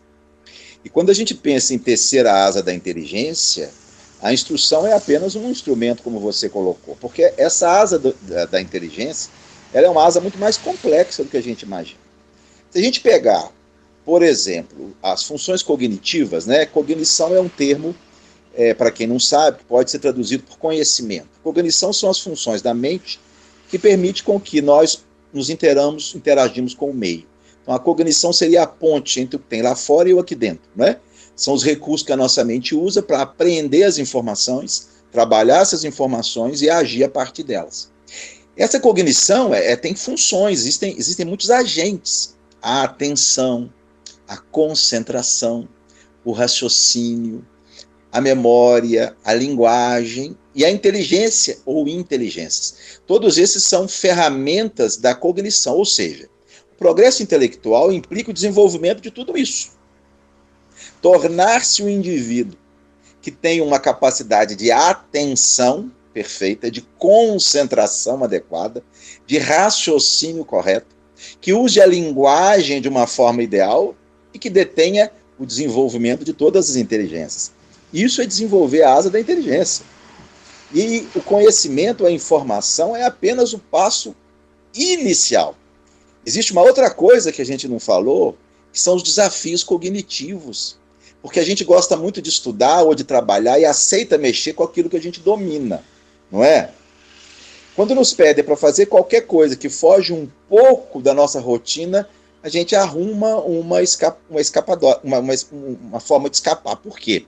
Speaker 3: E quando a gente pensa em terceira asa da inteligência, a instrução é apenas um instrumento, como você colocou. Porque essa asa da inteligência, ela é uma asa muito mais complexa do que a gente imagina. Se a gente pegar, por exemplo, as funções cognitivas, né? Cognição é um termo, para quem não sabe, que pode ser traduzido por conhecimento. Cognição são as funções da mente que permitem com que nós nos interagimos com o meio. Então, a cognição seria a ponte entre o que tem lá fora e o aqui dentro, né? São os recursos que a nossa mente usa para apreender as informações, trabalhar essas informações e agir a partir delas. Essa cognição tem funções, existem muitos agentes. A atenção, a concentração, o raciocínio, a memória, a linguagem e a inteligência ou inteligências. Todos esses são ferramentas da cognição, ou seja, o progresso intelectual implica o desenvolvimento de tudo isso. Tornar-se um indivíduo que tenha uma capacidade de atenção perfeita, de concentração adequada, de raciocínio correto, que use a linguagem de uma forma ideal e que detenha o desenvolvimento de todas as inteligências. Isso é desenvolver a asa da inteligência. E o conhecimento, a informação, é apenas o passo inicial. Existe uma outra coisa que a gente não falou, que são os desafios cognitivos. Porque a gente gosta muito de estudar ou de trabalhar e aceita mexer com aquilo que a gente domina, não é? Quando nos pedem para fazer qualquer coisa que foge um pouco da nossa rotina, a gente arruma uma forma de escapar. Por quê?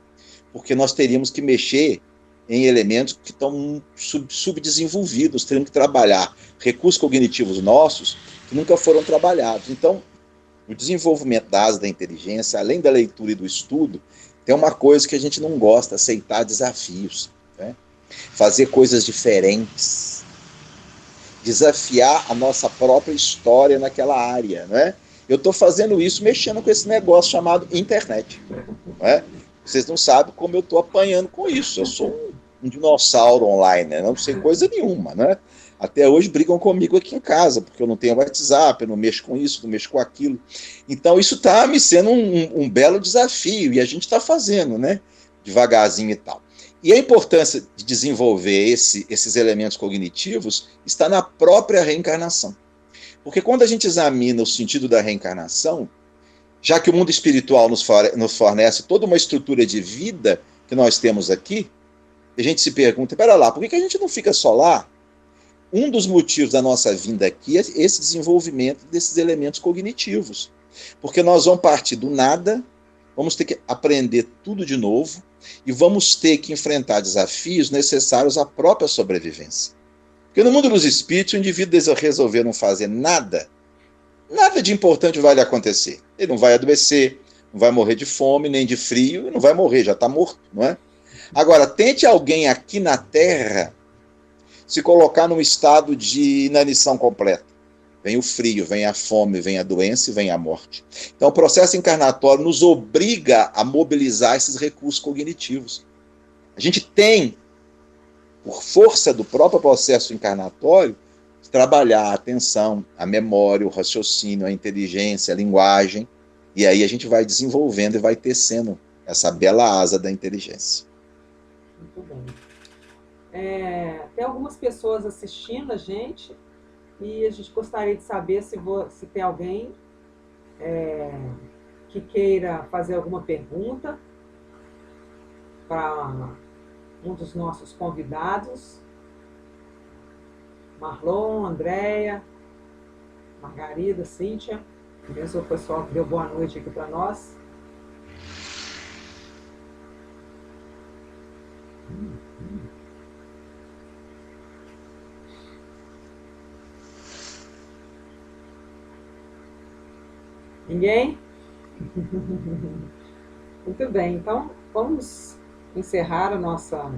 Speaker 3: Porque nós teríamos que mexer em elementos que estão subdesenvolvidos, teríamos que trabalhar recursos cognitivos nossos que nunca foram trabalhados. Então, o desenvolvimento da asa da inteligência, além da leitura e do estudo, tem uma coisa que a gente não gosta, aceitar desafios, né? Fazer coisas diferentes, desafiar a nossa própria história naquela área, né? Eu estou fazendo isso mexendo com esse negócio chamado internet, né? Vocês não sabem como eu estou apanhando com isso. Eu sou um dinossauro online, né? Não sei coisa nenhuma, né? Até hoje brigam comigo aqui em casa, porque eu não tenho WhatsApp, eu não mexo com isso, não mexo com aquilo. Então isso está me sendo um belo desafio, e a gente está fazendo, né? Devagarzinho e tal. E a importância de desenvolver esses elementos cognitivos está na própria reencarnação. Porque quando a gente examina o sentido da reencarnação, já que o mundo espiritual nos fornece toda uma estrutura de vida que nós temos aqui, a gente se pergunta, pera lá, por que a gente não fica só lá? Um dos motivos da nossa vinda aqui é esse desenvolvimento desses elementos cognitivos. Porque nós vamos partir do nada, vamos ter que aprender tudo de novo e vamos ter que enfrentar desafios necessários à própria sobrevivência. Porque no mundo dos espíritos, o indivíduo resolver não fazer nada, nada de importante vai lhe acontecer. Ele não vai adoecer, não vai morrer de fome, nem de frio, e não vai morrer, já está morto, não é? Agora, tente alguém aqui na Terra se colocar num estado de inanição completa. Vem o frio, vem a fome, vem a doença e vem a morte. Então, o processo encarnatório nos obriga a mobilizar esses recursos cognitivos. A gente tem, por força do próprio processo encarnatório, trabalhar a atenção, a memória, o raciocínio, a inteligência, a linguagem, e aí a gente vai desenvolvendo e vai tecendo essa bela asa da inteligência.
Speaker 1: Muito bem. Tem algumas pessoas assistindo a gente e a gente gostaria de saber se tem alguém que queira fazer alguma pergunta para um dos nossos convidados. Marlon, Andréia, Margarida, Cíntia. Esse é o pessoal que deu boa noite aqui para nós. Ninguém? Muito bem, então vamos encerrar a nossa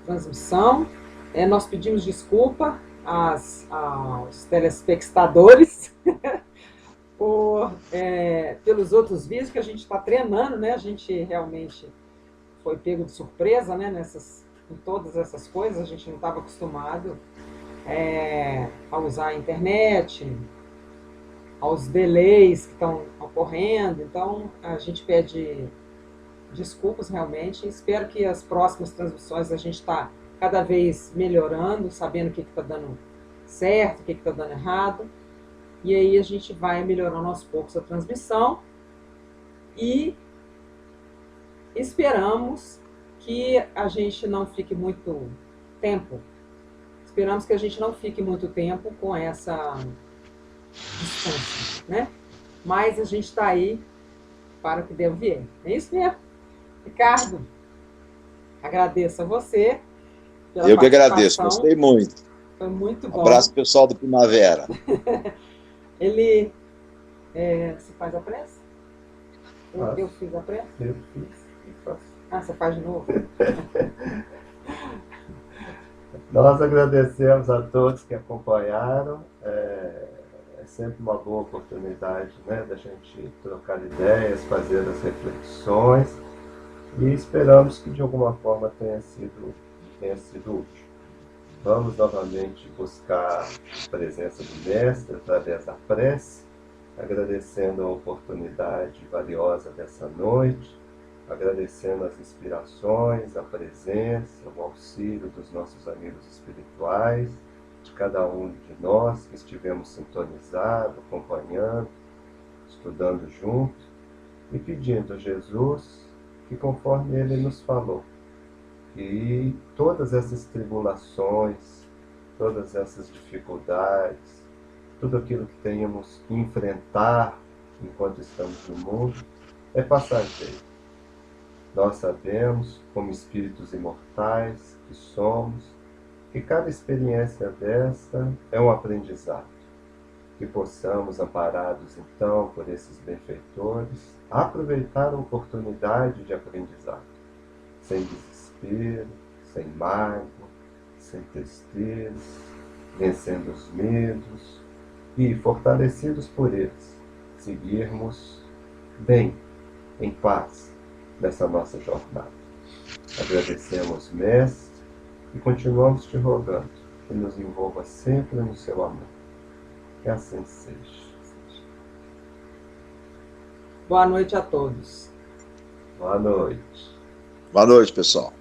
Speaker 1: transmissão. Nós pedimos desculpa aos telespectadores pelos outros vídeos que a gente está treinando, né? A gente realmente foi pego de surpresa, né? Com todas essas coisas, a gente não estava acostumado a usar a internet, aos delays que estão ocorrendo. Então, a gente pede desculpas realmente. Espero que as próximas transmissões a gente está cada vez melhorando, sabendo o que está dando certo, o que está dando errado. E aí a gente vai melhorando aos poucos a transmissão. E esperamos que a gente não fique muito tempo. Esperamos que a gente não fique muito tempo com essa distância, né? Mas a gente está aí para o que deu vier. É isso mesmo? Ricardo, agradeço a você pela
Speaker 3: Eu que agradeço, gostei muito.
Speaker 1: Foi muito bom.
Speaker 3: Abraço pessoal do Primavera.
Speaker 1: Ele você faz a prece? Eu fiz a prece?
Speaker 2: Eu fiz.
Speaker 1: Você faz de novo?
Speaker 2: Nós agradecemos a todos que acompanharam. É sempre uma boa oportunidade, né, da gente trocar ideias, fazer as reflexões. E esperamos que de alguma forma tenha sido útil. Vamos novamente buscar a presença do Mestre através da prece, agradecendo a oportunidade valiosa dessa noite, agradecendo as inspirações, a presença, o auxílio dos nossos amigos espirituais, de cada um de nós que estivemos sintonizados, acompanhando, estudando junto e pedindo a Jesus que, conforme Ele nos falou, que todas essas tribulações, todas essas dificuldades, tudo aquilo que tenhamos que enfrentar enquanto estamos no mundo, é passageiro. Nós sabemos, como espíritos imortais que somos, que cada experiência dessa é um aprendizado. Que possamos, amparados então por esses benfeitores, aproveitar a oportunidade de aprendizado, sem desespero, sem mágoa, sem tristeza, vencendo os medos e, fortalecidos por eles, seguirmos bem, em paz, nessa nossa jornada. Agradecemos, Mestre, e continuamos te rogando que nos envolva sempre no seu amor. Que assim seja.
Speaker 1: Boa noite a todos.
Speaker 2: Boa noite.
Speaker 3: Boa noite, pessoal.